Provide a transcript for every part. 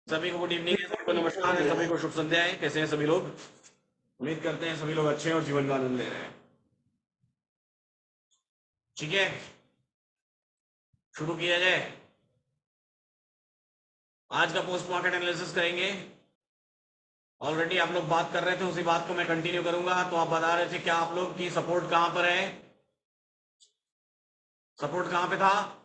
सभी को good evening है, सभी को नमस्कार है, सभी को शुभ संध्या है। कैसे हैं सभी लोग? उम्मीद करते हैं सभी लोग अच्छे हैं और जीवन का आनंद ले रहे हैं। ठीक है, शुरू किया जाए। आज का पोस्ट मार्केट एनालिसिस करेंगे। ऑलरेडी आप लोग बात कर रहे थे, उसी बात को मैं कंटिन्यू करूंगा। तो आप बता रहे थे क्या आप लोग की सपोर्ट कहां पर है? सपोर्ट कहां पे था?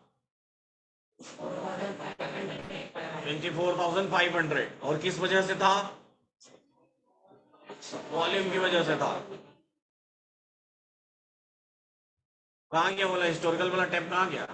24,500। और किस वजह से था? वॉल्यूम की वजह से था। कहां गया बोला हिस्टोरिकल वाला टैप? कहां गया?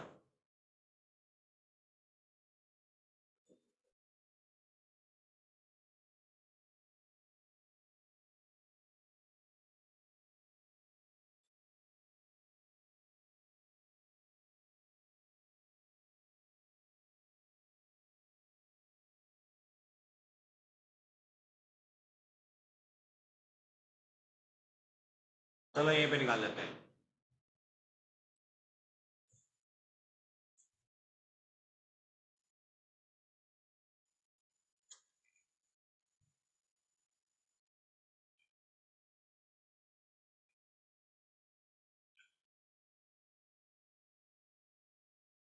चलो यहीं पे निकाल लेते हैं।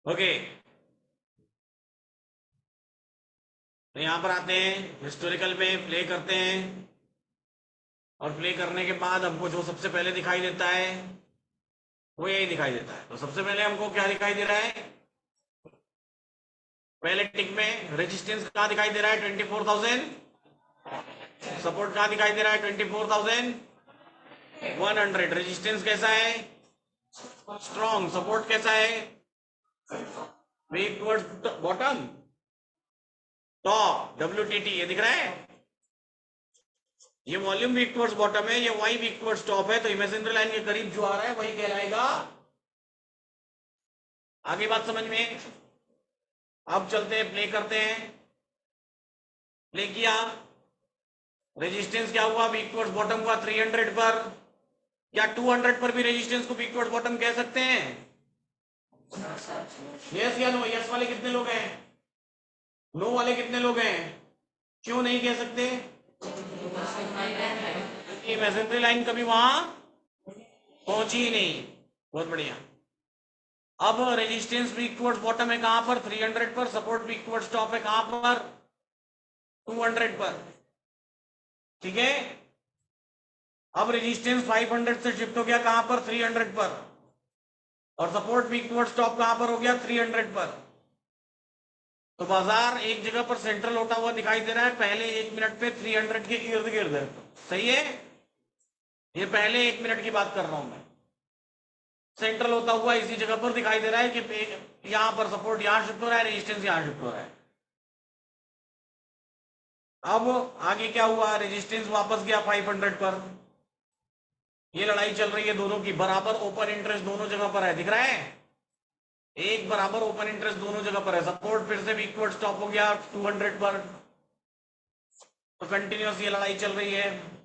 ओके, तो यहां पर आते हैं, हिस्टोरिकल पे प्ले करते हैं। और प्ले करने के बाद हमको जो सबसे पहले दिखाई देता है वो यही दिखाई देता है। तो सबसे पहले हमको क्या दिखाई दे रहा है? पहले टिक में रेजिस्टेंस कहाँ दिखाई दे रहा है? 24,000। सपोर्ट कहाँ दिखाई दे रहा है? 24,100। रेजिस्टेंस कैसा है? स्ट्रॉन्ग। सपोर्ट कैसा है? Weak towards bottom, top, WTT ये दिख रहा है। ये वॉल्यूम वीक टुवर्ड्स बॉटम है, ये वाई वीक टुवर्ड्स टॉप है। तो इमेजिनरी लाइन के करीब जो आ रहा है वही कहलाएगा। आगे बात समझ में? अब चलते हैं, प्ले करते हैं। प्ले किया, रेजिस्टेंस क्या हुआ? वीक टुवर्ड्स बॉटम हुआ 300 पर। क्या 200 पर भी रेजिस्टेंस को वीक टुवर्ड्स बॉटम कह सकते हैं? यस या नो? यस वाले कितने लोग हैं? नो वाले कितने लोग हैं? क्यों नहीं कह सकते? इमेजिनरी लाइन कभी वहां पहुंची ही नहीं। बहुत बढ़िया। अब रेजिस्टेंस वीक टुवर्ड्स बॉटम है कहां पर? 300 पर। सपोर्ट वीक टुवर्ड्स टॉप है कहां पर? 200 पर। ठीक है। अब रेजिस्टेंस 500 से शिफ्ट हो गया कहां पर? 300 पर। और सपोर्ट वीक टुवर्ड्स टॉप कहां पर हो गया? 300 पर। तो बाजार एक जगह पर सेंट्रल होता हुआ दिखाई दे रहा है पहले 1 मिनट पे 300 के इर्द गिर्द। सही है, ये पहले 1 मिनट की बात कर रहा हूं मैं। सेंट्रल होता हुआ इसी जगह पर दिखाई दे रहा है कि यहां पर सपोर्ट यहां शिफ्ट हो रहा है, रेजिस्टेंस यहां शिफ्ट हो रहा है। अब आगे क्या हुआ? रेजिस्टेंस वापस गया 500 पर। ये लड़ाई चल रही है दोनों की, बराबर ओपन इंटरेस्ट दोनों जगह पर है, दिख रहा है। एक बराबर ओपन इंटरेस्ट दोनों जगह पर है। सपोर्ट फिर से वीक टुवर्ड्स स्टॉप हो गया 200 पर। तो कंटिन्यूस ये लड़ाई चल रही है।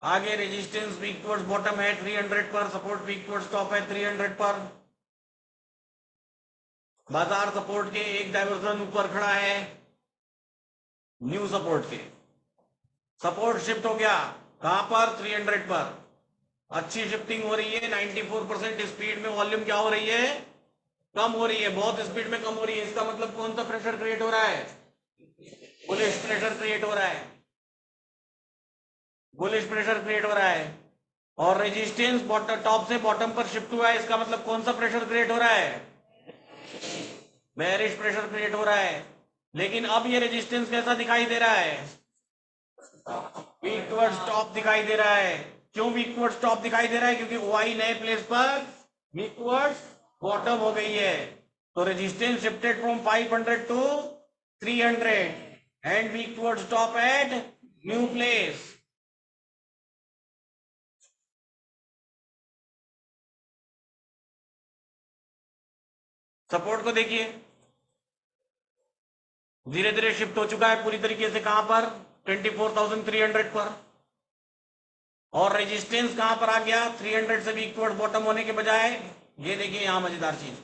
आगे रेजिस्टेंस वीक टुवर्ड्स बॉटम है 300 पर। सपोर्ट वीक टुवर्ड्स टॉप है 300 पर। बाजार सपोर्ट के एक डायवर्जन ऊपर खड़ा है, न्यू सपोर्ट के। सपोर्ट शिफ्ट हो गया कहां पर? 300 पर। अच्छी शिफ्टिंग हो रही है, 94% स्पीड में वॉल्यूम क्या हो रही है? कम हो रही है, बहुत स्पीड में कम हो रही है। इसका मतलब कौन सा प्रेशर क्रिएट हो रहा है? बुलिश प्रेशर क्रिएट हो रहा है। बुलिश प्रेशर क्रिएट हो रहा है। और रेजिस्टेंस टॉप से बॉटम पर शिफ्ट हुआ है, इसका मतलब कौन सा प्रेशर क्रिएट हो रहा है? बेरिश प्रेशर क्रिएट हो रहा है। लेकिन अब ये रेजिस्टेंस कैसा दिखाई दे रहा है? वीक टुवर्ड्स टॉप दिखाई दे रहा है। क्यों वीक टुवर्ड्स टॉप दिखाई दे रहा है? क्योंकि ओआई नए प्लेस पर वीक टुवर्ड्स बॉटम हो गई है। तो resistance shifted from 500 to 300 and weak towards top at new place. Support को देखिए, धीरे धीरे शिफ्ट हो चुका है पूरी तरीके से कहां पर? 24,300 पर। और रेजिस्टेंस कहां पर आ गया? 300 से वीक टुवर्ड्स बॉटम होने के बजाय ये देखिए यहां मजेदार चीज,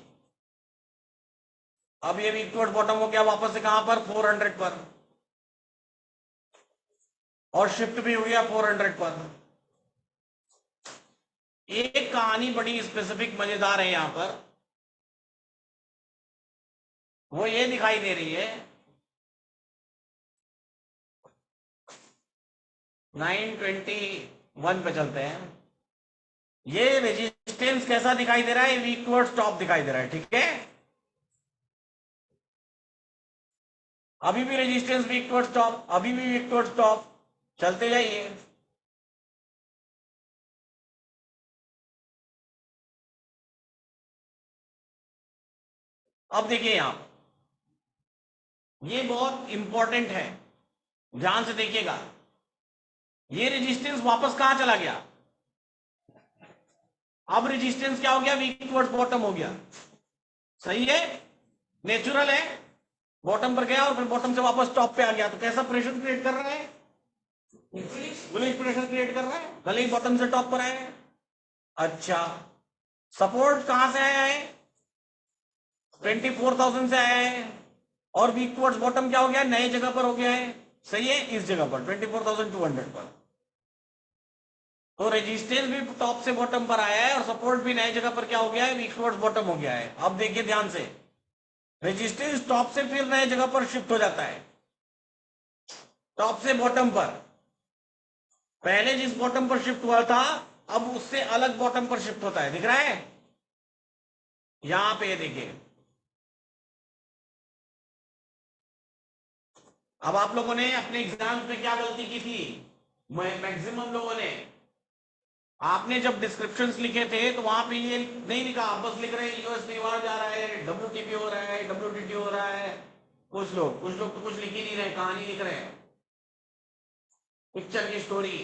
अब ये वीक टुवर्ड्स बॉटम हो गया वापस से कहां पर? 400 पर। और शिफ्ट भी हो गया 400 पर। एक कहानी बड़ी स्पेसिफिक मजेदार है यहां पर, वो ये दिखाई दे रही है 921 पे चलते हैं। ये रेजिस्टेंस कैसा दिखाई दे रहा है? वीक टुवर्ड्स टॉप दिखाई दे रहा है, ठीक है। अभी भी रेजिस्टेंस वीक टुवर्ड्स टॉप, अभी भी वीक टुवर्ड्स टॉप, चलते जाइए। अब देखिए यहां, ये बहुत इंपॉर्टेंट है, ध्यान से देखिएगा। ये रेजिस्टेंस वापस कहां चला गया? अब रेजिस्टेंस क्या हो गया? वीक टुवर्ड्स बॉटम हो गया, सही है, नेचुरल है। बॉटम पर गया और फिर बॉटम से वापस टॉप पे आ गया, तो कैसा प्रेशर क्रिएट कर रहा है? बुलिश प्रेशर क्रिएट कर रहा है, भले ही बॉटम से टॉप पर आया है। अच्छा, सपोर्ट कहां से आया है? 24,000 से आया है, और वीक टुवर्ड्स बॉटम क्या हो गया? नए जगह पर हो गया है, सही है, इस जगह पर 24,200 पर। तो रेजिस्टेंस भी टॉप से बॉटम पर आया है और सपोर्ट भी नए जगह पर क्या हो गया है? वीक टुवर्ड्स बॉटम हो गया है। अब देखिए ध्यान से, रेजिस्टेंस टॉप से फिर नए जगह पर शिफ्ट हो जाता है, टॉप से बॉटम पर। पहले जिस बॉटम पर शिफ्ट हुआ था, अब उससे अलग बॉटम पर शिफ्ट होता है, दिख रहा है यहां पे, देखिए। अब आप लोगों ने अपने एग्जाम में क्या गलती की थी? मैक्सिमम लोगों ने, आपने जब डिस्क्रिप्शंस लिखे थे तो वहां पे ये नहीं लिखा, आप बस लिख रहे हैं यूएस बाहर जा रहा है, डब्ल्यूटीपी हो रहा है, डब्ल्यूटीटी हो रहा है। कुछ लोग तो कुछ लिख ही नहीं रहे, कहानी लिख रहे हैं, पिक्चर की स्टोरी।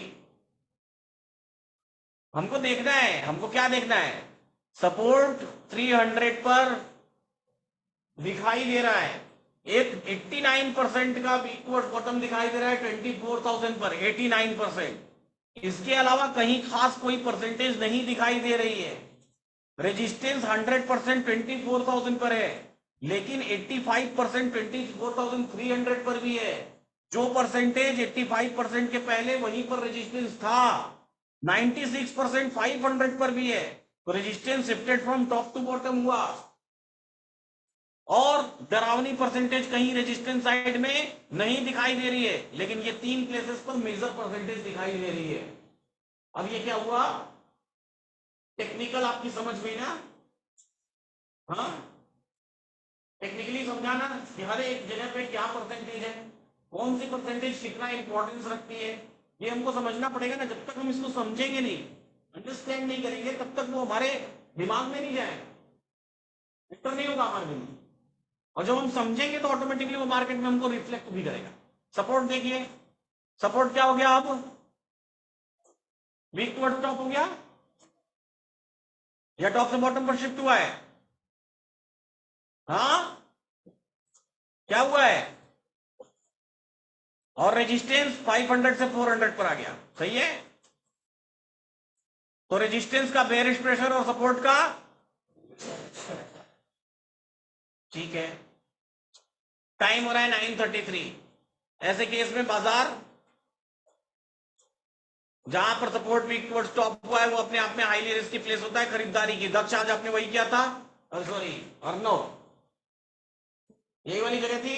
हमको देखना है, हमको क्या देखना है? सपोर्ट 300 पर दिखाई दे रहा है, एक 89% का वीक बॉटम दिखाई दे रहा है 24,000 पर, 89%। इसके अलावा कहीं खास कोई परसेंटेज नहीं दिखाई दे रही है। रेजिस्टेंस 100% 24,000 पर है, लेकिन 85% 24,300 पर भी है। जो परसेंटेज 85% के पहले वहीं पर रेजिस्टेंस था, 96% 500 पर भी है। तो resistance shifted from top to bottom हुआ, और डरावनी परसेंटेज कहीं रेजिस्टेंस साइड में नहीं दिखाई दे रही है, लेकिन ये 3 प्लेसेस पर मेजर परसेंटेज दिखाई दे रही है। अब ये क्या हुआ? टेक्निकल आपकी समझ में ना? हाँ, टेक्निकली समझाना कि हर एक जगह पे क्या परसेंटेज है, कौन सी परसेंटेज कितना इंपॉर्टेंस रखती है, ये हमको समझना पड़ेगा ना। जब तक हम इसको समझेंगे नहीं, अंडरस्टैंड नहीं करेंगे, तब तक वो हमारे दिमाग में नहीं जाएगा, एंटर नहीं होगा हमारे दिमाग। और जब हम समझेंगे तो ऑटोमेटिकली वो मार्केट में हमको रिफ्लेक्ट भी करेगा। सपोर्ट देखिए, सपोर्ट क्या हो गया? अब वीक टुवर्ड्स टॉप हो गया, या टॉप से बॉटम पर शिफ्ट हुआ है? हाँ, क्या हुआ है? और रेजिस्टेंस 500 से 400 पर आ गया, सही है। तो रेजिस्टेंस का बेरिश प्रेशर और सपोर्ट का, ठीक है। टाइम हो रहा है 9:33। ऐसे केस में बाजार जहां पर सपोर्ट वीक टुवर्ड्स टॉप हुआ है, वो अपने आप में हाईली रिस्की प्लेस होता है खरीदारी की। दक्ष आज आपने वही किया था, सॉरी अर्नव, यही वाली जगह थी,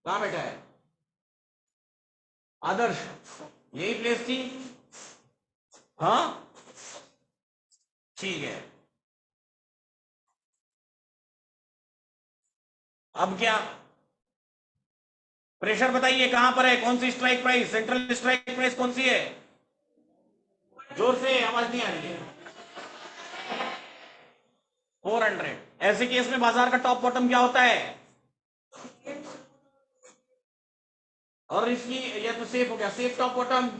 कहां बैठा है आदर्श, यही प्लेस थी, हाँ ठीक है। अब क्या प्रेशर बताइए कहां पर है? कौन सी strike price, central strike price कौन सी है? जोर से आवाज नहीं आ रही है। 400। ऐसे केस में बाजार का टॉप बॉटम क्या होता है? और इसकी, ये तो सेफ हो गया, सेफ टॉप बॉटम,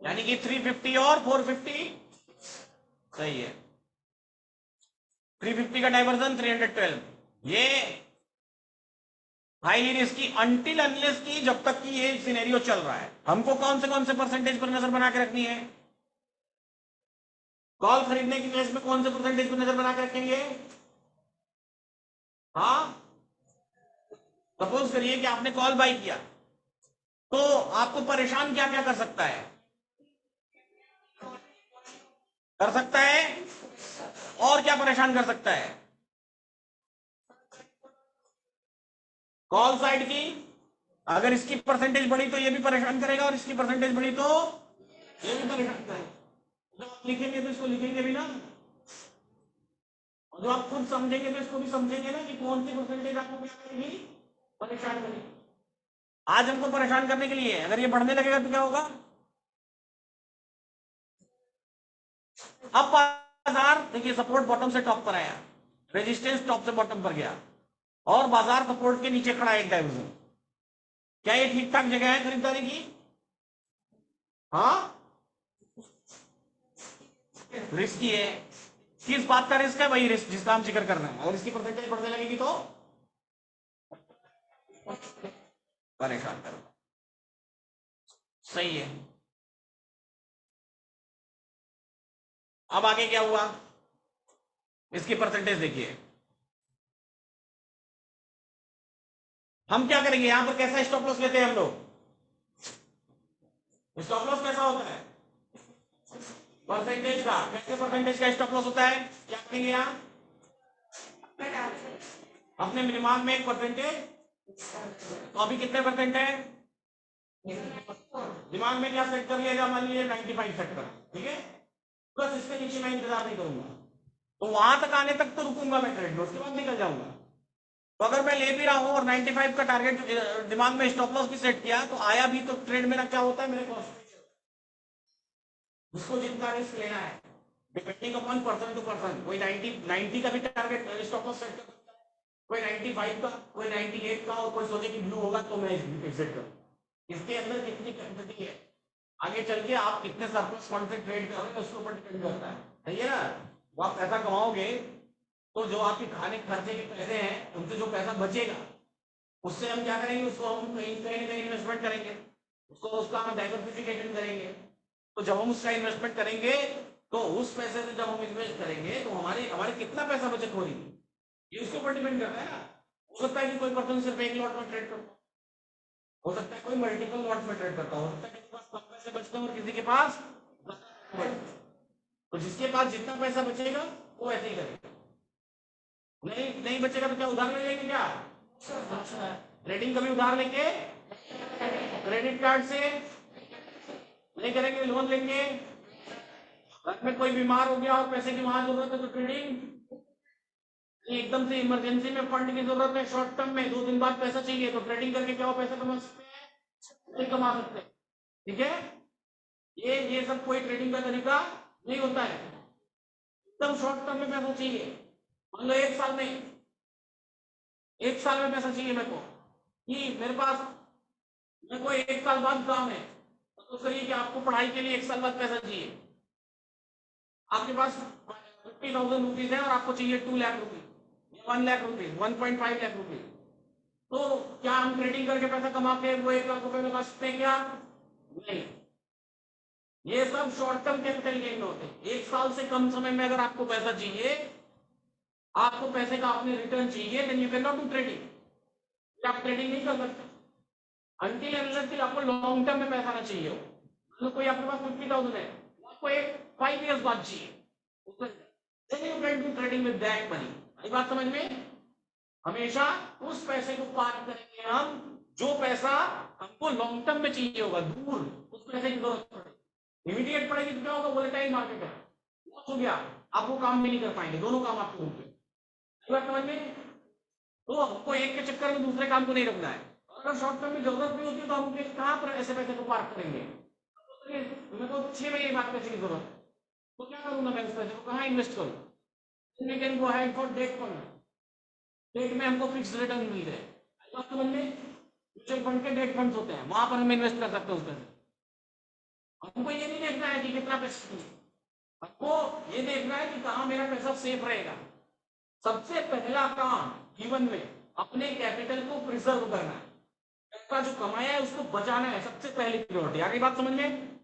यानी कि 350 और 450, सही है। 350 का डाइवर्जन 312, ये हाईली रिस्की अनटिल अनलेस की, जब तक कि ये सिनेरियो चल रहा है। हमको कौन से परसेंटेज पर नजर बना के रखनी है? कॉल खरीदने की केस में कौन से परसेंटेज पर नजर बना के रखेंगे? हाँ, सपोज करिए कि आपने कॉल बाय किया, तो आपको परेशान क्या क्या कर सकता है? कर सकता है, और क्या परेशान कर सकता है? कॉल साइड की, अगर इसकी परसेंटेज बढ़ी तो ये भी परेशान करेगा, और इसकी परसेंटेज बढ़ी तो ये भी परेशान करेगा। जब आप लिखेंगे तो इसको लिखेंगे भी ना, और जब आप खुद समझेंगे तो इसको भी समझेंगे ना, कि कौन सी परसेंटेज आपको क्या करेगी, परेशान करेगी। आज हमको परेशान करने के लिए, अगर ये बढ़ने लगेगा तो क्या होगा? अब बाजार देखिए, सपोर्ट बॉटम से टॉप पर आया, रेजिस्टेंस टॉप से बॉटम पर गया, और बाजार सपोर्ट के नीचे खड़ा है एक डायमेंशन। क्या ये ठीक ठाक जगह है खरीदारी की? हाँ, रिस्की है। किस बात का रिस्क है? वही रिस्क जिसका हम जिक्र कर रहे हैं। अगर इसकी परसेंटेज बढ़ने लगेगी तो परेशान करो। सही है। अब आगे क्या हुआ, इसकी परसेंटेज देखिए। हम क्या करेंगे, यहां पर कैसा स्टॉप लॉस लेते हैं हम लोग? स्टॉप लॉस कैसा होता है? परसेंटेज का। कैसे परसेंटेज का स्टॉप लॉस होता है? क्या करेंगे यहां? अपने दिमाग में एक परसेंटेज, तो अभी कितने परसेंट है दिमाग में? क्या सेट कर लिया, मान लीजिए 95 सेट कर, ठीक है। बस इसके नीचे मैं इंतजार नहीं करूंगा, तो वहां तक आने तक तो रुकूंगा मैं ट्रेड में, उसके बाद निकल जाऊंगा। तो अगर मैं ले भी रहा हूं और 95 का टारगेट दिमाग में स्टॉप लॉस भी सेट किया, तो आया भी तो ट्रेड मेरा क्या होता है, मेरे कॉस्ट, उसको जितना रिस्क लेना है depending upon person to person. कोई 90 का भी टारगेट स्टॉप लॉस सेट कर सकता है, कोई 95 का, कोई 98 का, और कोई सोचे कि ब्लू होगा तो मैं एग्जिट करूं। इसके अंदर कितनी कैपेसिटी है, आगे चल के आप कितने सरप्लस फंड से ट्रेड कर रहे हैं उसके ऊपर डिपेंड करता है। सही है ना? वो आप पैसा कमाओगे तो जो आपके खाने खर्चे के पैसे हैं, उनसे जो पैसा बचेगा, उससे हम क्या करेंगे, उसको हम कहीं कहीं ना कहीं इन्वेस्टमेंट करेंगे, उसको उसका हम डाइवर्सिफिकेशन करेंगे। तो जब हम उसका इन्वेस्टमेंट करेंगे, तो उस पैसे से जब हम इन्वेस्ट करेंगे तो हमारे हमारे कितना पैसा बचत हो रही है, ये उसके ऊपर डिपेंड करता है ना। हो सकता है कि कोई पर्सन सिर्फ एक लॉट में ट्रेड करता हो सकता है कोई मल्टीपल लॉट में ट्रेड करता हो सकता है किसी के पास कम पैसे बचते हैं और किसी के पास, तो जिसके पास जितना पैसा बचेगा वो ऐसे ही करेगा। नहीं नहीं बचेगा तो क्या उधार ले लेंगे क्या? रेटिंग कभी उधार लेंगे? क्रेडिट कार्ड से नहीं करेंगे, लोन लेंगे। घर में कोई बीमार हो गया और पैसे की वहां जरूरत है तो ट्रेडिंग। एकदम से इमरजेंसी में फंड की जरूरत है, शॉर्ट टर्म में 2 दिन बाद पैसा चाहिए, तो ट्रेडिंग करके क्या वो पैसा कमा सकते हैं? नहीं कमा सकते। ठीक है, ये सब कोई ट्रेडिंग का तरीका नहीं होता है। एकदम शॉर्ट टर्म में पैसा चाहिए, मान लो 1 साल में, 1 साल में पैसा चाहिए मेरे को, कि मेरे पास, मेरे को 1 साल बाद काम है, तो करिए कि आपको पढ़ाई के लिए 1 साल बाद पैसा चाहिए। आपके पास 50,000 रुपीज है और आपको चाहिए 2 lakh rupees, 1 lakh rupees, 1.5 lakh rupees. तो क्या हम ट्रेडिंग करके पैसा कमा के वो 1 लाख रुपए में खा सकते हैं क्या? नहीं। ये सब शॉर्ट टर्म कैपिटल गेन में होते हैं। 1 साल से कम समय में अगर आपको पैसा चाहिए, आपको पैसे का अपने रिटर्न चाहिए, then you can not do trading. आप ट्रेडिंग नहीं कर सकते अनटिल अनलेस आपको लॉन्ग टर्म में पैसा ना चाहिए हो। मतलब कोई आपके पास 50,000 है, आपको एक 5 years बाद चाहिए, then you can do trading with that money. ये बात समझ में? हमेशा उस पैसे को पार्क करेंगे हम जो पैसा हमको लॉन्ग टर्म में चाहिए होगा, दूर उस पैसे की जरूरत पड़ेगी। इमीडिएट पड़ेगी तो क्या होगा, वोलेटाइल मार्केट है, लॉस हो गया, आप वो काम भी नहीं कर पाएंगे, दोनों काम आपको होंगे। बात समझ में? तो हमको एक के चक्कर में दूसरे काम को नहीं रखना है। अगर शॉर्ट टर्म में जरूरत भी होती है तो हम कहाँ पर ऐसे पैसे को पार्क करेंगे? मेरे को 6 महीने बाद पैसे की जरूरत है, तो क्या करूंगा मैं उस पैसे को, कहाँ इन्वेस्ट करूँ? Can go ahead for debt fund, debt में हमको फिक्स रिटर्न मिल रहे हैं। बात समझ में? म्यूचुअल फंड के डेट फंड्स होते हैं, वहां पर हम इन्वेस्ट कर सकते हैं उस पैसे। हमको ये नहीं देखना है कि कितना पैसा चाहिए, हमको ये देखना है कि कहाँ मेरा पैसा सेफ रहेगा। सबसे पहला काम जीवन में अपने कैपिटल को प्रिजर्व करना है, पैसा जो कमाया है उसको बचाना है, सबसे पहली प्रायोरिटी। आगे बात समझ में?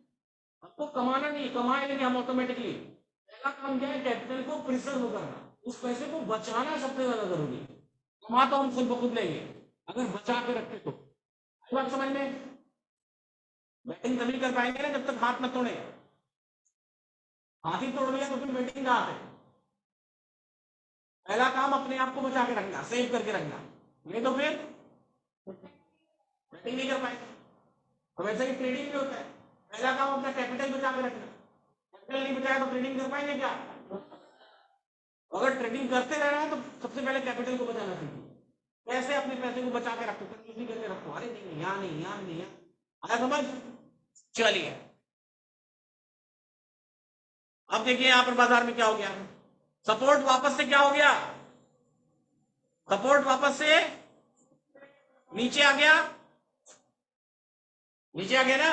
आपको कमाना नहीं, कमाए लेंगे हम ऑटोमेटिकली। पहला काम क्या है, कैपिटल को प्रिजर्व करना, उस पैसे को बचाना सबसे ज्यादा जरूरी है। कमा तो हम खुद ब खुद लेंगे, अगर बचा के रखे तो बात समझ में। बैटिंग तभी कर पाएंगे ना जब तक हाथ न तोड़े। हाथ ही तोड़ दिया तो फिर बैटिंग कहां है। पहला काम अपने आप को बचा के रखना, सेव करके रखना, नहीं तो फिर बैटिंग नहीं कर पाएंगे। तो वैसे ही ट्रेडिंग भी होता है, पहला काम अपना कैपिटल बचा के रखना। कैपिटल नहीं बचाया तो ट्रेडिंग कर पाएंगे क्या? अगर ट्रेडिंग करते रहना है तो सबसे पहले कैपिटल को बचाना चाहिए। कैसे अपने पैसे को बचा के रखो, कंजूसी करके रखो। अरे नहीं यहाँ नहीं, यहाँ नहीं, यहाँ आया समझ। चलिए अब देखिए यहां पर बाजार में क्या हो गया। सपोर्ट वापस से क्या हो गया, सपोर्ट वापस से नीचे आ गया, नीचे आ गया ना,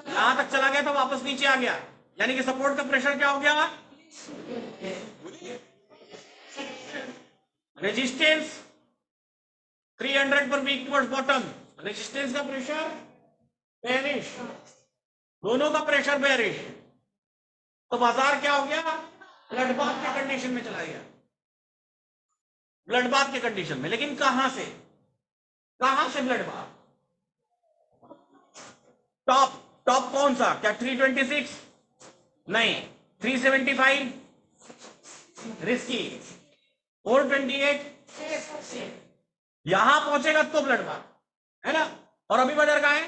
यहां तक चला गया तो वापस नीचे आ गया। यानी कि सपोर्ट का प्रेशर क्या हो गया, रेजिस्टेंस 300 पर वीक टुवर्ड्स बॉटम, रेजिस्टेंस का प्रेशर बेरिश, दोनों का प्रेशर बेरिश। तो बाजार क्या हो गया, ब्लड बाथ के कंडीशन में चला गया, ब्लड बाथ के कंडीशन में। लेकिन कहां से, कहां से ब्लड बाथ? टॉप, टॉप कौन सा, क्या 326? नहीं, 375 रिस्की, 428 यहां पहुंचेगा तो ब्लड बाथ है ना। और अभी बाजार कहां है,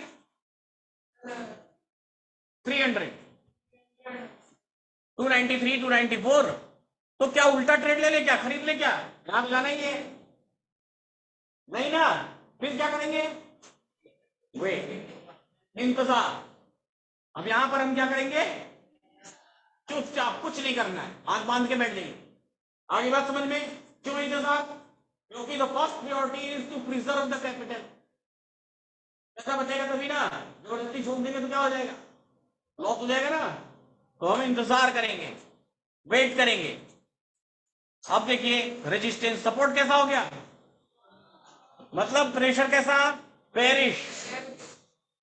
300, 293, 294। तो क्या उल्टा ट्रेड ले ले, क्या खरीद ले, क्या यहां जाना ही है? नहीं ना, फिर क्या करेंगे, वेट, इंतजार। अब यहां पर हम क्या करेंगे, चुपचाप, कुछ नहीं करना है, हाथ बांध के बैठ जाइए। आगे बात समझ में। क्यों इंतजार, क्योंकि the first priority is to preserve the capital. पैसा बचेगा तभी ना, जबरदस्ती छोड़ देंगे तो क्या हो जाएगा, लॉस हो जाएगा ना। तो हम इंतजार करेंगे, वेट करेंगे। अब देखिए रेजिस्टेंस, सपोर्ट कैसा हो गया, मतलब प्रेशर कैसा, bearish,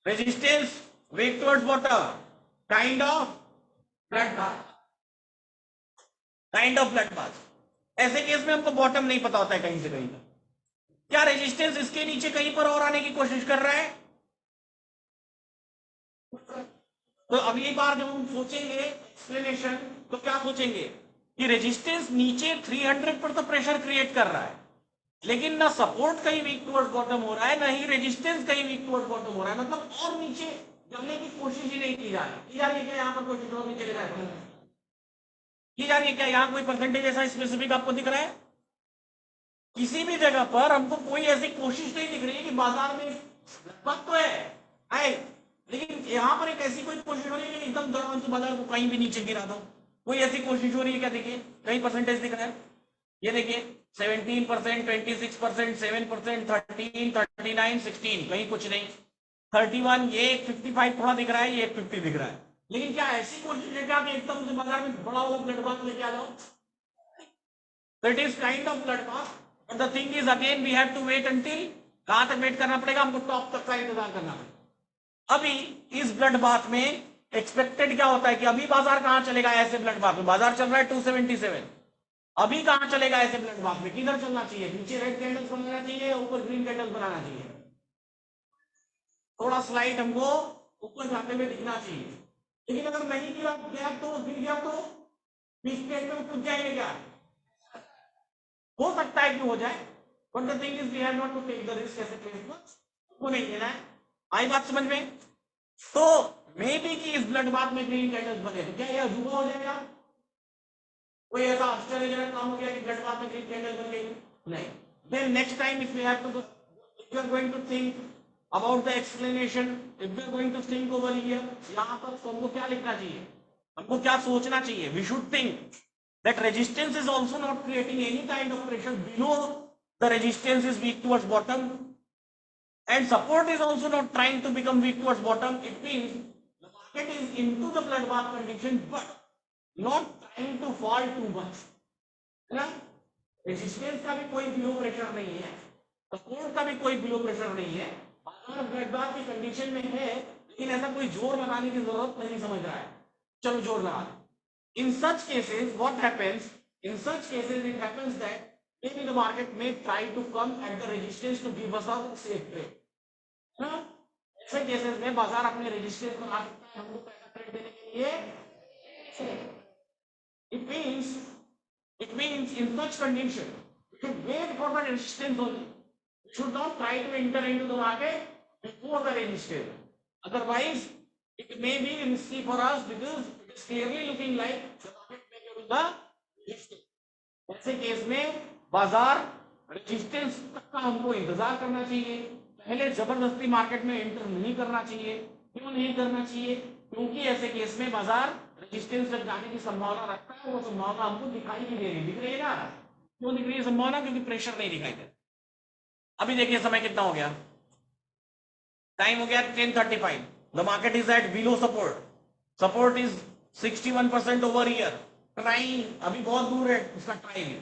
resistance weak towards bottom, kind of blood bath, kind of blood bath. ऐसे केस में हमको बॉटम नहीं पता होता है कहीं से कहीं तक। क्या रेजिस्टेंस इसके नीचे कहीं पर और आने की कोशिश कर रहा है? तो अगली बार जब हम सोचेंगे एक्सप्लेनेशन तो क्या सोचेंगे कि रेजिस्टेंस नीचे 300 पर तो प्रेशर क्रिएट कर रहा है, लेकिन ना सपोर्ट कहीं वीक टुवर्ड्स बॉटम हो रहा है, ना ही रेजिस्टेंस कहीं वीक टुवर्ड्स बॉटम हो रहा है। मतलब और नीचे जमने की कोशिश ही नहीं की जा रही। की जा रही है क्या यहाँ पर कोशिश और नीचे गिरा है, की जा रही है क्या? यहाँ कोई परसेंटेज ऐसा स्पेसिफिक आपको दिख रहा है? किसी भी जगह पर हमको कोई ऐसी कोशिश नहीं दिख रही है कि बाजार में बात तो है, लेकिन यहाँ पर एक ऐसी कोई कोशिश हो रही है कि एकदम दौड़ान से बाजार को कहीं भी नीचे गिरा दो। कोई ऐसी कोशिश हो रही है क्या? देखिए कहीं परसेंटेज दिख रहा है, ये देखिए 17%, 26%, 7%, 13, 39, 16, कहीं कुछ नहीं। 31, ये 55 थोड़ा दिख रहा है, ये 50 दिख रहा है। लेकिन क्या ऐसी कोशिश है क्या कि एकदम से बाजार में बड़ा हुआ ब्लड बाथ लेके आ जाओ? That is kind of blood bath, but the thing is again we have to wait until, कहां तक वेट करना पड़ेगा हमको, टॉप तक का इंतजार करना पड़ेगा। अभी इस ब्लड बाथ में एक्सपेक्टेड क्या होता है कि अभी बाजार कहां चलेगा ऐसे ब्लड बाथ में? बाजार चल रहा है 277, अभी कहां चलेगा ऐसे ब्लड बाथ में? किधर चलना चाहिए? नीचे रेड कैंडल्स बनाना चाहिए, ऊपर ग्रीन कैंडल्स बनाना चाहिए। थोड़ा स्लाइड हमको ऊपर जाते हुए दिखना चाहिए। लेकिन अगर नहीं गिरा गया तो, गिर गया तो बीच में कुछ जाएंगे क्या? हो सकता है कि हो जाए, but the thing is we have not to take the risk ऐसे केस में, वो नहीं लेना है। आई बात समझ में। तो मे बी कि इस ब्लड बाथ में ग्रीन कैंडल्स बने तो क्या यह अजूबा हो जाएगा? कोई ऐसा आश्चर्यजनक काम हो गया कि ब्लड बाथ में ग्रीन कैंडल बन गई? नहीं। Then next time if we have to, if you are going to think about the explanation, if you are going to think over here, यहां पर हमको क्या लिखना चाहिए, हमको क्या सोचना चाहिए? We should think that resistance is also not creating any kind of pressure below the resistance is weak towards bottom, and support is also not trying to become weak towards bottom. It means the market is into the blood bath condition but not trying to fall too much, है ना। Resistance का भी कोई below pressure नहीं है, support का भी कोई बिलो प्रेशर नहीं है, बाजार ब्लड बाथ की कंडीशन में है, लेकिन ऐसा कोई जोर लगाने की जरूरत नहीं समझ रहा है। चलो जोर लगा। In such cases, what happens? In such cases, it happens that maybe the market may try to come at the resistance to give us a safe trade. हाँ? ऐसे केसेस में बाजार अपने रेजिस्टेंस को ला सकता है हमको पैसा ट्रेड देने के लिए. It means in such condition we should wait for the resistance only. We should not try to enter into the market before the resistance. Otherwise, it may be risky for us because it is clearly looking like the market may go to the resistance. ऐसे case में बाजार resistance तक का हमको इंतजार करना चाहिए. पहले जबरदस्ती मार्केट में एंटर नहीं करना चाहिए. क्यों नहीं करना चाहिए? क्योंकि ऐसे केस में बाजार रेजिस्टेंस तक जाने की संभावना रखता है. वो संभावना हमको दिखाई नहीं दे रही. दिख रही है ना? क्यों दिख रही है संभावना? क्योंकि प्रेशर नहीं दिखाई दे. अभी देखिए समय कितना हो गया. टाइम हो गया 10:35. The market is at below support. Support is 61% over year. Trying अभी बहुत दूर है उसका. Trying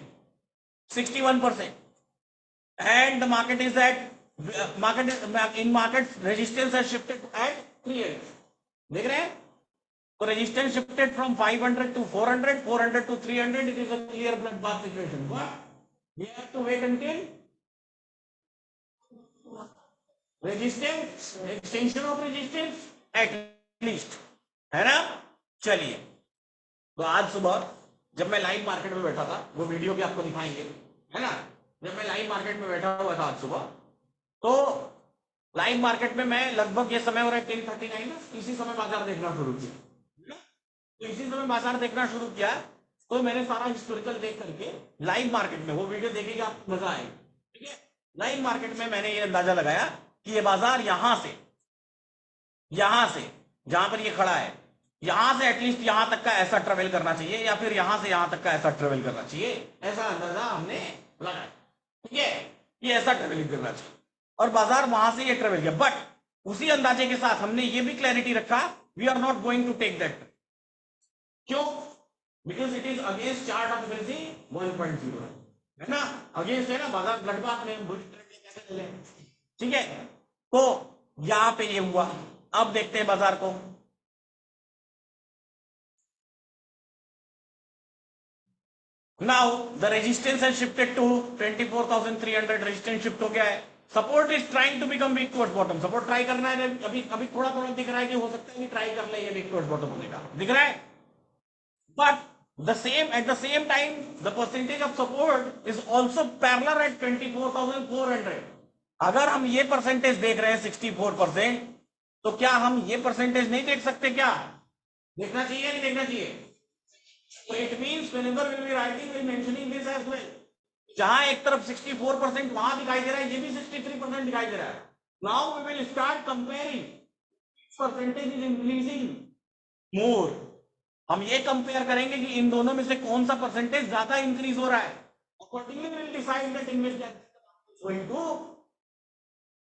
61%. and the market is at market resistance has shifted at 300. देख रहे हैं? तो resistance shifted from 500 to 400, 400 to 300. It is a clear bloodbath situation. What? We have to wait until resistance, extension of resistance at least, है ना? चलिए, तो आज सुबह जब मैं लाइव मार्केट में बैठा था, वो वीडियो भी आपको दिखाएंगे, है ना? जब मैं लाइव मार्केट में बैठा हुआ था आज सुबह, तो लाइव मार्केट में मैं लगभग ये समय हो रहा है 10:39 ना, इसी समय बाजार देखना शुरू किया. तो इसी समय बाजार देखना शुरू किया, तो मैंने सारा हिस्टोरिकल देख करके लाइव मार्केट में, वो वीडियो देखेगा आपको मजा आएगा. ठीक है? लाइव मार्केट में मैंने ये अंदाजा लगाया कि ये बाजार यहां से जहां पर ये खड़ा है, यहां से एटलीस्ट यहां तक का ऐसा ट्रेवल करना चाहिए, या फिर यहां से यहां तक का ऐसा ट्रेवल करना चाहिए. ऐसा अंदाजा हमने लगाया. ठीक है? ये ऐसा ट्रेवलिंग करना चाहिए, और बाजार वहां से ये ट्रेवल किया. बट उसी अंदाजे के साथ हमने ये भी क्लैरिटी रखा, we are not going to take that. क्यों? Because it is against chart of frequency 1.0 है ना. अगेंस्ट है ना, बाजार ब्लडबाथ में बुल ट्रेंड कैसे चले. ठीक है? तो यहां पे ये हुआ. अब देखते हैं बाजार को. Now the resistance has shifted to 24,300. resistance shift हो गया है. Support is trying to become weak towards bottom. Support try करना है. अभी अभी थोड़ा थोड़ा दिख रहा है कि हो सकता है कि ट्राई कर ले ये वीक टुवर्ड्स बॉटम होने का. दिख रहा है? But at the same time the percentage of support is also parallel at 24,400. अगर हम ये परसेंटेज देख रहे हैं 64%, तो क्या हम ये परसेंटेज नहीं देख सकते? क्या देखना चाहिए नहीं देखना चाहिए? So it means whenever we will be writing, we will mentioning this as well. जहां एक तरफ 64% वहां दिखाई दे रहा है, ये भी 63% दिखाई दे रहा है. Now we will start comparing. Percentage is increasing more. हम ये कंपेयर करेंगे कि इन दोनों में से कौन सा परसेंटेज ज्यादा इंक्रीज हो रहा है. Accordingly we will decide that in which is going to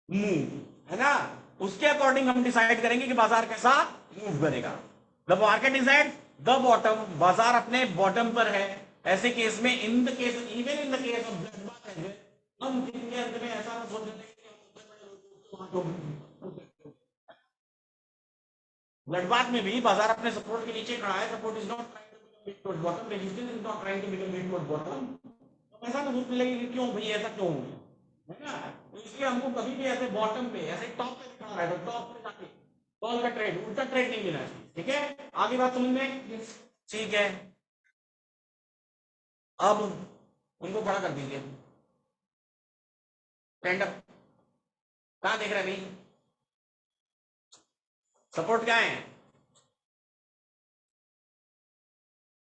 move, है ना. उसके अकॉर्डिंग हम डिसाइड करेंगे कि बाजार कैसा मूव करेगा. The market is eight the bottom. बाजार अपने बॉटम पर है. ऐसे केस में in the case, even in the case of bloodbath, हम दिन के अंत में ऐसा ना सोच रहे ब्लडबाथ में भी बाजार अपने सपोर्ट के नीचे खड़ा है. Support is not trying to become towards bottom. Resistance is not trying to become towards bottom. तो ऐसा ना सोचने लगे कि क्यों भाई ऐसा क्यों हो गया, है ना. तो इसलिए हमको कभी भी ऐसे बॉटम पे, ऐसे टॉप पे खड़ा है, तो टॉप पे जाके कॉल का ट्रेड, उल्टा ट्रेड नहीं लेना चाहिए. ठीक है? आगे बात समझ में? ठीक है. अब उनको खड़ा कर दीजिए. Stand up. कहां देख रहे हैं भाई? सपोर्ट क्या है?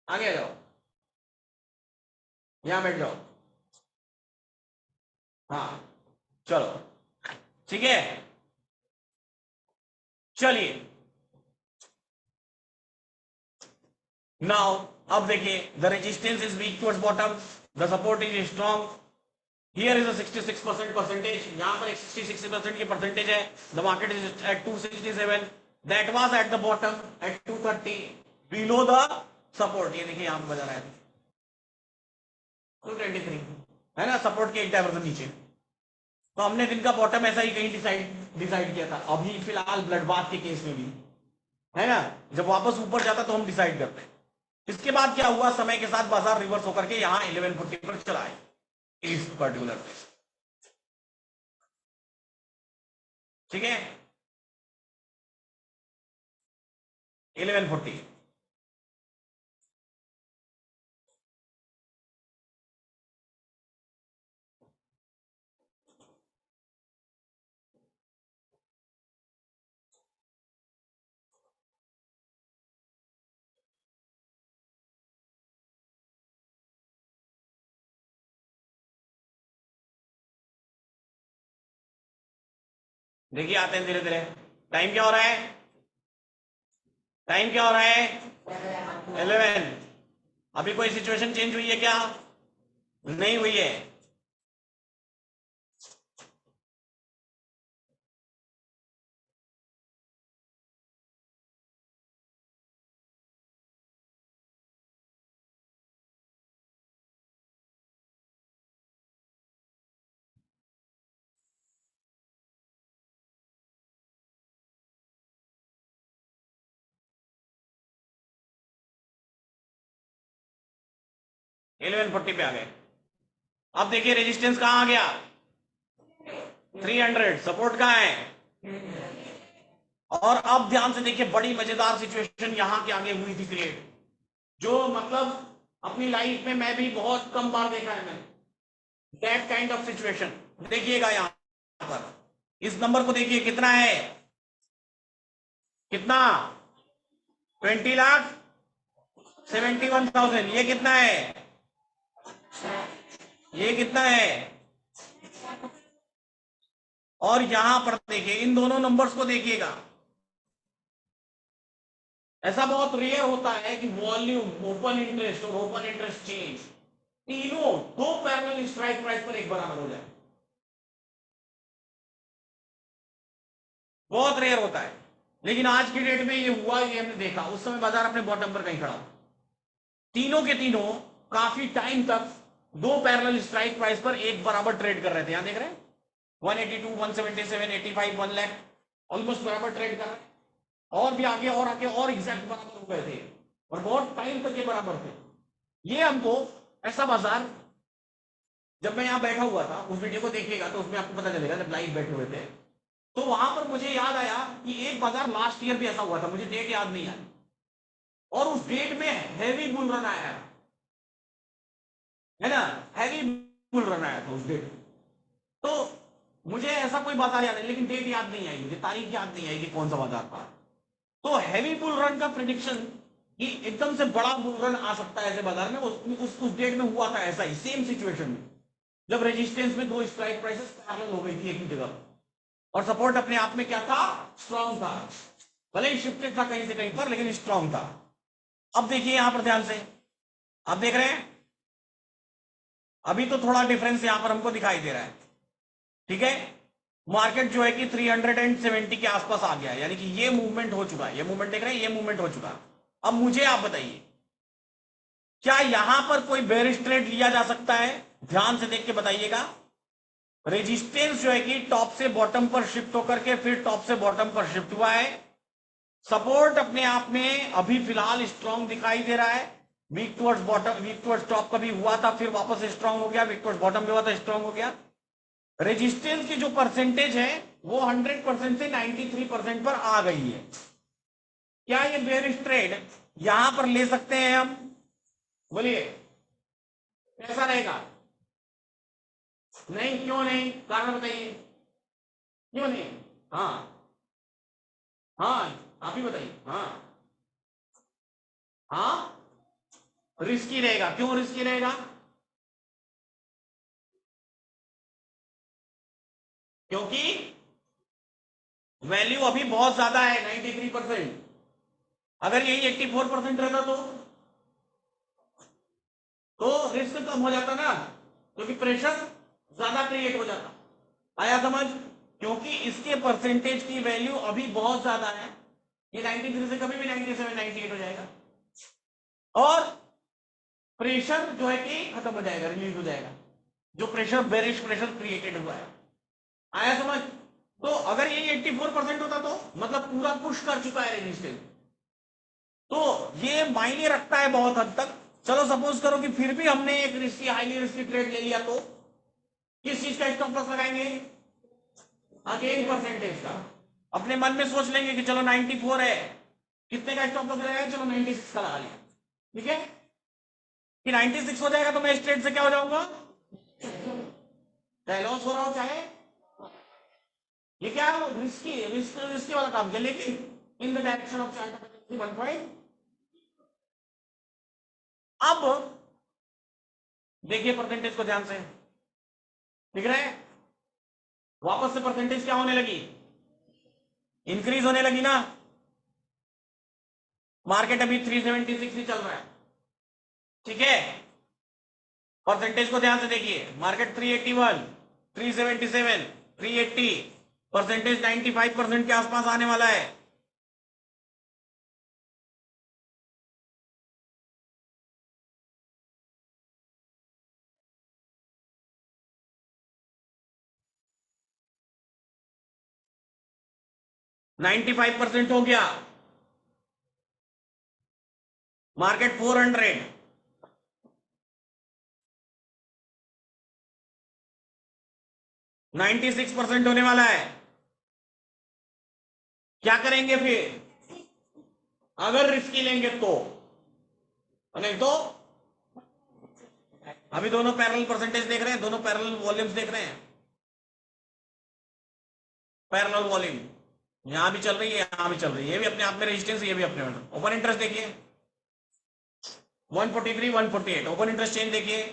आगे आ जाओ, यहां बैठ जाओ. हाँ चलो ठीक है. चलिए नाउ अब देखिए, the resistance is weak towards bottom, the support is strong. Here is a 66% percentage. यहां पर 66% की परसेंटेज है. The market is at 267. That was at the bottom at 230 below the support. ये देखिए यहां पर बजा रहा है 223, है ना, सपोर्ट के एक डायवर्जन नीचे. तो हमने दिन का बॉटम ऐसा ही कहीं डिसाइड किया था. अभी फिलहाल ब्लडबाथ के केस में भी, है ना, जब वापस ऊपर जाता तो हम डिसाइड करते हैं. इसके बाद क्या हुआ, समय के साथ बाजार रिवर्स होकर के यहाँ 1140 पर चला है. इस पर्टिकुलर प्लेस, ठीक है। 1140, देखिए आते हैं धीरे धीरे। टाइम क्या हो रहा है, टाइम क्या हो रहा है 11। अभी कोई सिचुएशन चेंज हुई है क्या, नहीं हुई है। 1140 पे आ गए। अब देखिए रेजिस्टेंस कहां आ गया, 300। सपोर्ट कहां है, और अब ध्यान से देखिए बड़ी मजेदार सिचुएशन यहां के आगे हुई थी क्रिएट, जो मतलब अपनी लाइफ में मैं भी बहुत कम बार देखा है मैंने, दैट काइंड ऑफ सिचुएशन। देखिएगा यहां पर इस नंबर को देखिए कितना है, कितना 20,71,000। ये कितना है, ये कितना है, और यहां पर देखिए इन दोनों नंबर्स को देखिएगा। ऐसा बहुत रेयर होता है कि वॉल्यूम, ओपन इंटरेस्ट और ओपन इंटरेस्ट चेंज तीनों दो पैरेलल स्ट्राइक प्राइस पर एक बराबर हो जाए, बहुत रेयर होता है। लेकिन आज की डेट में ये हुआ, ये हमने देखा। उस समय बाजार अपने बॉटम पर कहीं खड़ा, तीनों के तीनों काफी टाइम तक दो पैरेलल स्ट्राइक प्राइस पर एक बराबर ट्रेड कर रहे थे। यहां देख रहे हैं 182, 177, 85, 1 लाख ऑलमोस्ट बराबर ट्रेड कर रहे हैं, और भी आगे और आगे और एग्जैक्ट बराबर हो गए थे, और बहुत टाइम तक ये बराबर थे। ये हमको ऐसा बाजार, जब मैं यहां बैठा हुआ था, उस वीडियो को देखिएगा तो उसमें आपको पता चलेगा, जब लाइव बैठे हुए थे तो वहां पर मुझे याद आया कि एक बाजार लास्ट ईयर भी ऐसा हुआ था, मुझे डेट याद नहीं आई, और उस डेट में हैवी बुल रन आया है ना, हैवी बुल रन आया था उस डेट। तो मुझे ऐसा कोई बाजार याद है, लेकिन डेट याद नहीं आई, मुझे तारीख याद नहीं आई कि कौन सा बाजार था। तो हैवी बुल रन का प्रिडिक्शन कि एकदम से बड़ा बुल रन आ सकता है ऐसे बाजार में, उस डेट में हुआ था ऐसा ही, सेम सिचुएशन में, जब रेजिस्टेंस में दो स्ट्राइक प्राइसेस पैरेलल हो गई थी एक ही जगह, और सपोर्ट अपने आप में क्या था, स्ट्रांग था, भले ही शिफ्टेड था कहीं से कहीं पर, लेकिन स्ट्रांग था। अब देखिए यहां पर ध्यान से, आप देख रहे हैं अभी तो थोड़ा डिफरेंस यहां पर हमको दिखाई दे रहा है, ठीक है। मार्केट जो है कि 370 के आसपास आ गया है, यानी कि ये मूवमेंट हो चुका है, ये मूवमेंट देख रहे हैं, ये मूवमेंट हो चुका है। अब मुझे आप बताइए क्या यहां पर कोई बेरिश ट्रेड लिया जा सकता है, ध्यान से देख के बताइएगा। रेजिस्टेंस जो है कि टॉप से बॉटम पर शिफ्ट होकर के फिर टॉप से बॉटम पर शिफ्ट हुआ है। सपोर्ट अपने आप में अभी फिलहाल स्ट्रॉन्ग दिखाई दे रहा है, weak towards bottom, weak towards top कभी हुआ था, फिर वापस स्ट्रॉन्ग हो गया, वीक टुवर्ड्स बॉटम भी हुआ था, स्ट्रॉन्ग हो गया। रेजिस्टेंस की जो परसेंटेज है वो 100% से 93% पर आ गई है। क्या ये बेरिश ट्रेड यहां पर ले सकते हैं हम, बोलिए कैसा रहेगा, नहीं क्यों नहीं, कारण बताइए क्यों नहीं। हाँ हाँ आप ही बताइए। हाँ हाँ रिस्की रहेगा, क्यों रिस्की रहेगा, क्योंकि वैल्यू अभी बहुत ज्यादा है 93%। अगर यही 84% रहता तो रिस्क कम हो जाता ना, क्योंकि प्रेशर ज्यादा क्रिएट हो जाता। आया समझ, क्योंकि इसके परसेंटेज की वैल्यू अभी बहुत ज्यादा है, ये 93 से कभी भी 97, 98 हो जाएगा, और प्रेशर जो है कि खत्म हो जाएगा, रिलीज हो जाएगा, जो प्रेशर बेरिश प्रेशर क्रिएटेड हुआ है। आया समझ। तो अगर ये 84% होता तो मतलब पूरा पुश कर चुका है रेजिस्टेंस, तो ये मायने रखता है बहुत हद तक। चलो सपोज करो कि फिर भी हमने एक रिस्की, हाईली रिस्की ट्रेड ले लिया, तो किस चीज का स्टॉप लॉस लगाएंगे? अगेन परसेंटेज का। अपने मन में सोच लेंगे कि चलो 94 है, कितने का स्टॉप लॉस लगाएगा? चलो 96 का लगा लिया, ठीक है कि 96 हो जाएगा तो मैं स्ट्रेट से क्या हो जाऊंगा? चाहे लॉस हो रहा हो चाहे, ये क्या रिस्की रिस्की वाला काम किया, लेकिन in the direction of chart 1 point. अब देखिए परसेंटेज को ध्यान से, दिख रहा है? वापस से परसेंटेज क्या होने लगी? इंक्रीज होने लगी ना। मार्केट अभी 376 ही चल रहा है, ठीक है? परसेंटेज को ध्यान से देखिए, मार्केट 381, 377, 380, परसेंटेज 95% के आसपास आने वाला है। नाइन्टी 95% हो गया, मार्केट 400, नाइन्टी 96% होने वाला है। क्या करेंगे फिर? अगर रिस्की लेंगे तो, नहीं तो अभी दोनों पैरेलल परसेंटेज देख रहे हैं, दोनों पैरेलल वॉल्यूम्स देख रहे हैं, पैरेलल वॉल्यूम यहां भी चल रही है, यहां भी चल रही है, ये भी अपने आप में रेजिस्टेंस, ये भी अपने में। ओपन इंटरेस्ट देखिए 143, 148, ओपन इंटरेस्ट चेंज देखिए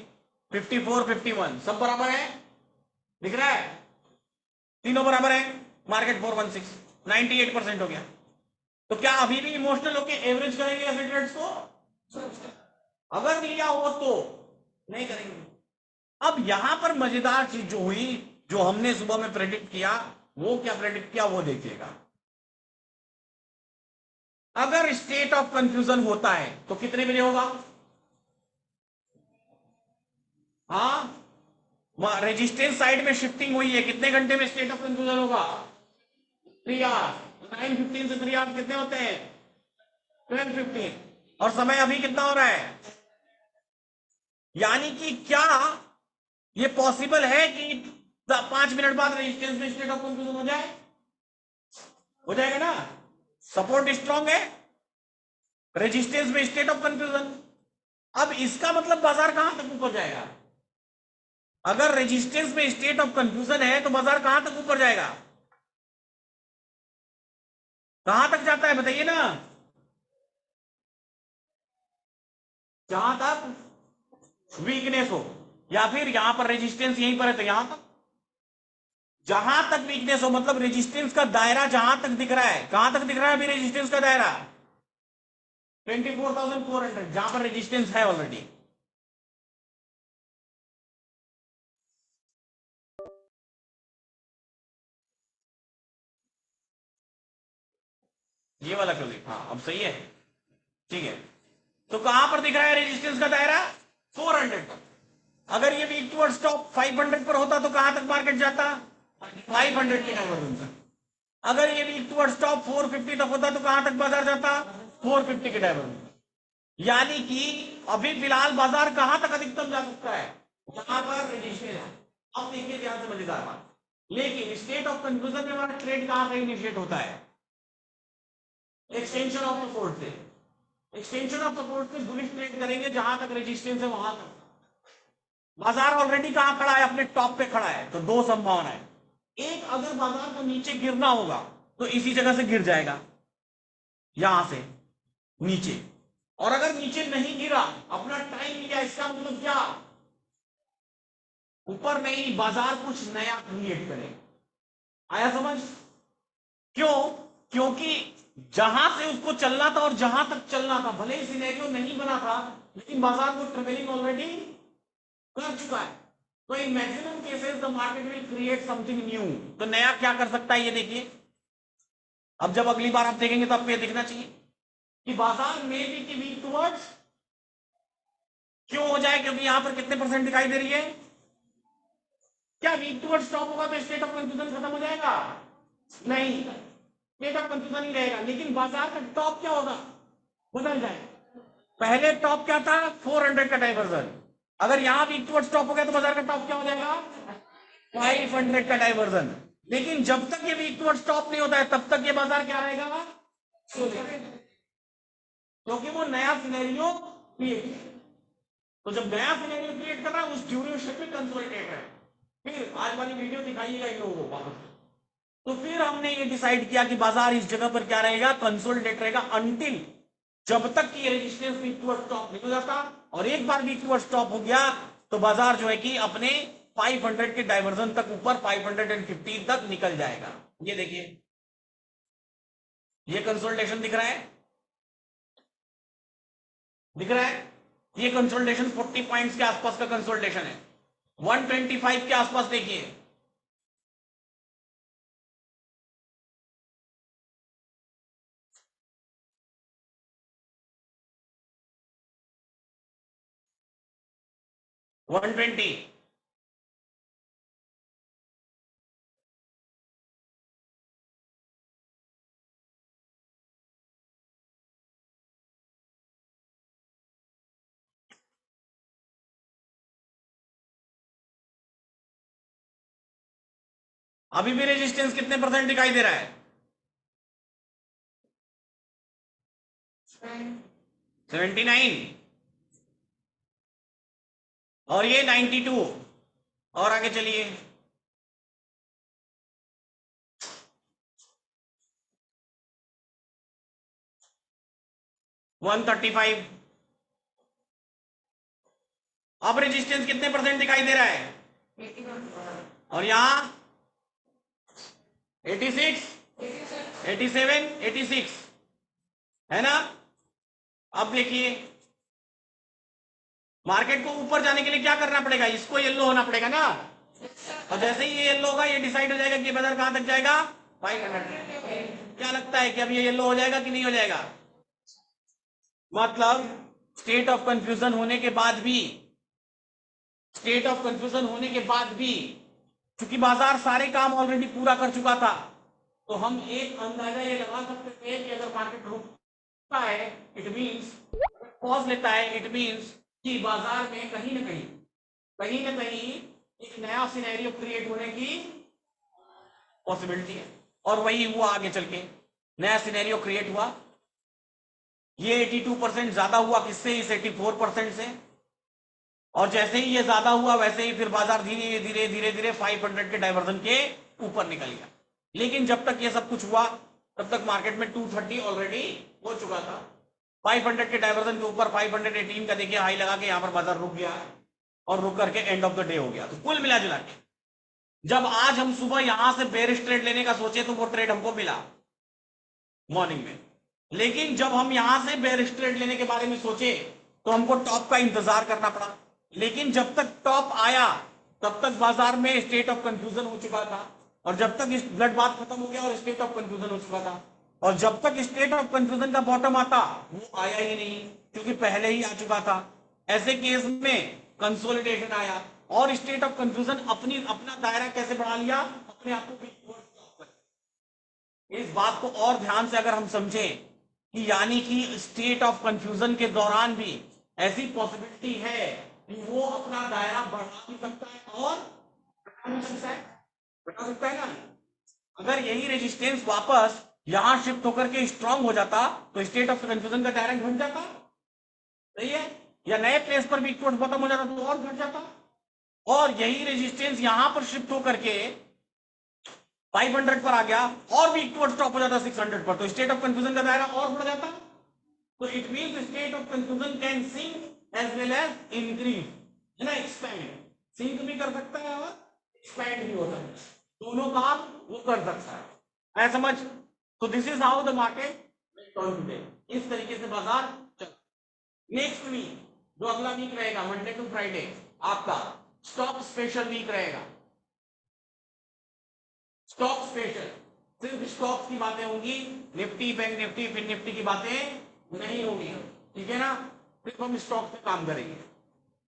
54, 51, सब बराबर है, दिख रहा है? तीनों बराबर है। मार्केट 416, 98% हो गया। तो क्या अभी भी इमोशनल होके एवरेज करेंगे एसेट रेट्स को? अगर लिया हो तो नहीं करेंगे। अब यहां पर मजेदार चीज जो हुई, जो हमने सुबह में प्रेडिक्ट किया, वो क्या प्रेडिक्ट किया वो देखिएगा। अगर स्टेट ऑफ कंफ्यूजन होता है तो कितने बजे होगा? हाँ, रेजिस्टेंस साइड में शिफ्टिंग हुई है, कितने घंटे में स्टेट ऑफ कंफ्यूजन होगा? 3 आवर्स। 9:15 से 3 आवर्स कितने होते हैं? 12:15। और समय अभी कितना हो रहा है? यानी कि क्या ये पॉसिबल है कि 5 मिनट बाद रेजिस्टेंस में स्टेट ऑफ कंफ्यूजन हो जाए? हो जाएगा ना। सपोर्ट स्ट्रांग है, रेजिस्टेंस में स्टेट ऑफ कंफ्यूजन। अब इसका मतलब बाजार कहां तक ऊपर जाएगा? अगर रेजिस्टेंस में स्टेट ऑफ कंफ्यूजन है तो बाजार कहां तक ऊपर जाएगा? कहां तक जाता है बताइए ना। जहां तक वीकनेस हो, या फिर यहां पर रेजिस्टेंस यहीं पर है तो यहां तक। जहां तक वीकनेस हो मतलब रेजिस्टेंस का दायरा जहां तक दिख रहा है, कहां तक दिख रहा है अभी रेजिस्टेंस का दायरा? 24,400, जहां पर रेजिस्टेंस है ऑलरेडी। ये वाला क्यों? हाँ अब सही है, ठीक है। तो कहां पर दिख रहा है रेजिस्टेंस का दायरा? 400 पर। अगर ये वीक टुवर्ड्स टॉप 500 पर होता तो कहां तक मार्केट जाता? 500 के डायवर्जन तक। अगर ये वीक टुवर्ड्स टॉप 450 तक होता तो कहां तक बाजार जाता? 450 के डायवर्जन। यानी कि अभी फिलहाल बाजार कहां तक अधिकतम जा सकता है? यहां पर रेजिस्टेंस। अब देखिए ध्यान से मजेदार बात, लेकिन स्टेट ऑफ कंफ्यूजन में हमारा ट्रेड कहां से इनिशिएट होता है? एक्सटेंशन ऑफ सपोर्ट से। एक्सटेंशन ऑफ सपोर्ट से बुलिश ट्रेड करेंगे, जहां तक रेजिस्टेंस है वहां तक। बाजार ऑलरेडी कहां खड़ा है? अपने टॉप पे खड़ा है। तो दो संभावना है, एक अगर बाजार को नीचे गिरना होगा तो इसी जगह से गिर जाएगा, यहां से नीचे। और अगर नीचे नहीं गिरा, अपना टाइम लिया, इसका मतलब क्या? ऊपर नहीं, बाजार कुछ नया क्रिएट करेगा। आया समझ? क्यों? क्योंकि जहां से उसको चलना था और जहां तक चलना था, भले ही सिनेरियो नहीं बना था, लेकिन बाजार को ट्रेवलिंग ऑलरेडी कर चुका है। तो in maximum cases the market will create something new. तो नया क्या कर सकता है ये देखिए। अब जब अगली बार आप देखेंगे तो आपको ये दिखना चाहिए कि बाजार में भी की वीक टुवर्ड्स क्यों हो जाए, क्योंकि यहां पर कितने परसेंट दिखाई दे रही है? क्या वीक टुवर्ड्स स्टॉप होगा तो स्टेट ऑफ कंफ्यूजन खत्म हो जाएगा? नहीं, स्टेट ऑफ कंफ्यूजन ही रहेगा, लेकिन बाजार का टॉप क्या होगा? बदल जाएगा। पहले टॉप क्या था? 400 का डाइवर्जन। अगर यहां वीक टुवर्ड्स टॉप हो गया तो बाजार का टॉप क्या हो जाएगा? 500 का डाइवर्जन। लेकिन जब तक ये वीक टुवर्ड्स स्टॉप नहीं होता है तब तक ये बाजार क्या रहेगा, क्योंकि वो नया सिनेरियो क्रिएट, तो जब नया सिनेरियो क्रिएट कर रहा है उस ड्यूरेशन में कंसोलिडेट है। फिर आज वाली वीडियो दिखाइएगा इन लोगों को वापस। तो फिर हमने ये डिसाइड किया कि बाजार इस जगह पर क्या रहेगा, कंसोलिडेट रहेगा अंटिल, जब तक कि रेजिस्टेंस वीक टुवर्ड्स स्टॉप नहीं हो जाता। और एक बार वीक टुवर्ड्स स्टॉप हो गया तो बाजार जो है कि अपने 500 के डाइवर्जन तक ऊपर 515 तक निकल जाएगा। ये देखिए, ये कंसोलिडेशन दिख रहा है, दिख रहा है, ये कंसोलिडेशन 40 पॉइंट्स के आसपास का कंसोलिडेशन है। 125 के आसपास देखिए, वन ट्वेंटी। अभी भी रेजिस्टेंस कितने परसेंट दिखाई दे रहा है, 79, और ये 92। और आगे चलिए, वन 135। अब रेजिस्टेंस कितने परसेंट दिखाई दे रहा है, और यहां 86, 87, 86 है ना। अब देखिए, मार्केट को ऊपर जाने के लिए क्या करना पड़ेगा, इसको येलो होना पड़ेगा ना। और जैसे ही ये येलो होगा ये डिसाइड हो जाएगा कि बाजार कहां तक जाएगा, 500। क्या लगता है कि अब ये येलो हो जाएगा कि नहीं हो जाएगा, मतलब स्टेट ऑफ कंफ्यूजन होने के बाद भी, स्टेट ऑफ कंफ्यूजन होने के बाद भी क्योंकि बाजार सारे काम ऑलरेडी पूरा कर चुका था, तो हम एक अंदाजा ये लगा सकते थे कि अगर मार्केट रुकता है इट मींस, पॉज लेता है इट मींस कि बाजार में कहीं ना कहीं एक नया सिनेरियो क्रिएट होने की पॉसिबिलिटी है। और वही हुआ, आगे चल के नया सिनेरियो क्रिएट हुआ। ये 82% ज्यादा हुआ किससे, इस 84% से। और जैसे ही ये ज्यादा हुआ वैसे ही फिर बाजार धीरे धीरे धीरे धीरे 500 के डाइवर्जन के ऊपर निकल गया। लेकिन जब तक ये सब कुछ हुआ तब तक मार्केट में 230 ऑलरेडी हो चुका था। 500 के डाइवर्जन के ऊपर 518 का देखिए हाई लगा के यहां पर बाजार रुक गया और रुक करके एंड ऑफ द डे हो गया। तो कुल मिला जुला के जब आज हम सुबह यहां से बेरिश ट्रेड लेने का सोचे तो वो ट्रेड हमको मिला मॉर्निंग में। लेकिन जब हम यहां से बेरिश ट्रेड लेने के बारे में सोचे तो हमको टॉप का इंतजार करना पड़ा। लेकिन जब तक टॉप आया तब तक बाजार में स्टेट ऑफ कंफ्यूजन हो चुका था, और जब तक इस ब्लड बात खत्म हो गया और स्टेट ऑफ कंफ्यूजन हो चुका था, और जब तक स्टेट ऑफ कंफ्यूजन का बॉटम आता वो आया ही नहीं क्योंकि पहले ही आ चुका था। ऐसे केस में कंसोलिडेशन आया और स्टेट ऑफ कंफ्यूजन अपना दायरा कैसे बढ़ा लिया, अपने आप को। इस बात को और ध्यान से अगर हम समझें कि यानी कि स्टेट ऑफ कंफ्यूजन के दौरान भी ऐसी पॉसिबिलिटी है कि वो अपना दायरा बढ़ा भी सकता है और घटा भी सकता है, बढ़ा सकता है ना। अगर यही रेजिस्टेंस वापस यहां शिफ्ट होकर के स्ट्रांग हो जाता तो स्टेट ऑफ कंफ्यूजन का दायरा घट जाता, सही है, या नए प्लेस पर भी खत्म हो जाता तो और घट जाता। और यही रेजिस्टेंस यहां पर शिफ्ट होकर के 500 पर आ गया और भी टुवर्ड स्टॉप हो जाता 600 पर, तो स्टेट ऑफ कंफ्यूजन का दायरा और बढ़ जाता। तो it means state of confusion can sink as well as increase, है ना, एक्सपैंड। सिंक भी कर सकता है और एक्सपैंड भी होता है, दोनों काम वो कर सकता है, ऐसा समझ। तो this is how the market today, इस तरीके से बाजार चल। नेक्स्ट वीक जो अगला वीक रहेगा मंडे टू फ्राइडे आपका स्टॉक स्पेशल वीक रहेगा। स्टॉक स्पेशल, सिर्फ स्टॉक्स की बातें होंगी, निफ्टी बैंक निफ्टी फिर निफ्टी की बातें नहीं होंगी, ठीक है ना। सिर्फ हम स्टॉक पे काम करेंगे।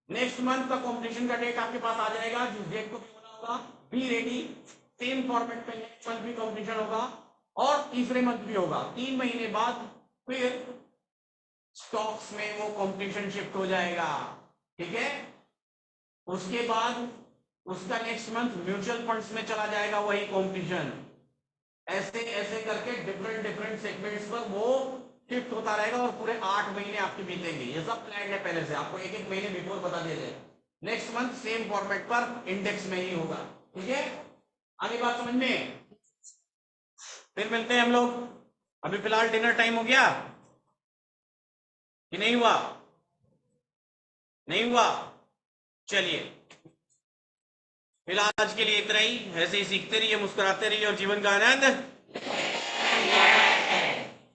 नेक्स्ट मंथ का कॉम्पिटिशन का डेट आपके पास आ जाएगा, जिस डेट को भी होना होगा बी रेडी। सेम फॉर्मेट पे नेक्स्ट मंथ भी कॉम्पिटिशन होगा और तीसरे मंथ भी होगा। 3 महीने बाद फिर स्टॉक्स में वो कॉम्पिटिशन शिफ्ट हो जाएगा, ठीक है। उसके बाद उसका नेक्स्ट मंथ म्यूचुअल फंड्स में चला जाएगा वही कंपटीशन। ऐसे ऐसे करके डिफरेंट डिफरेंट सेगमेंट्स पर वो शिफ्ट होता रहेगा और पूरे 8 महीने आपके बीतेंगे। ये सब प्लान है पहले से, आपको एक एक महीने बिफोर बता दिया जाए। नेक्स्ट मंथ सेम फॉर्मेट पर इंडेक्स में ही होगा। ठीक है, आगे बात समझ में? फिर मिलते हैं हम लोग। अभी फिलहाल डिनर टाइम हो गया कि नहीं हुआ? नहीं हुआ? चलिए फिलहाल आज के लिए इतना ही। ऐसे ही सीखते रहिए, मुस्कुराते रहिए और जीवन का आनंद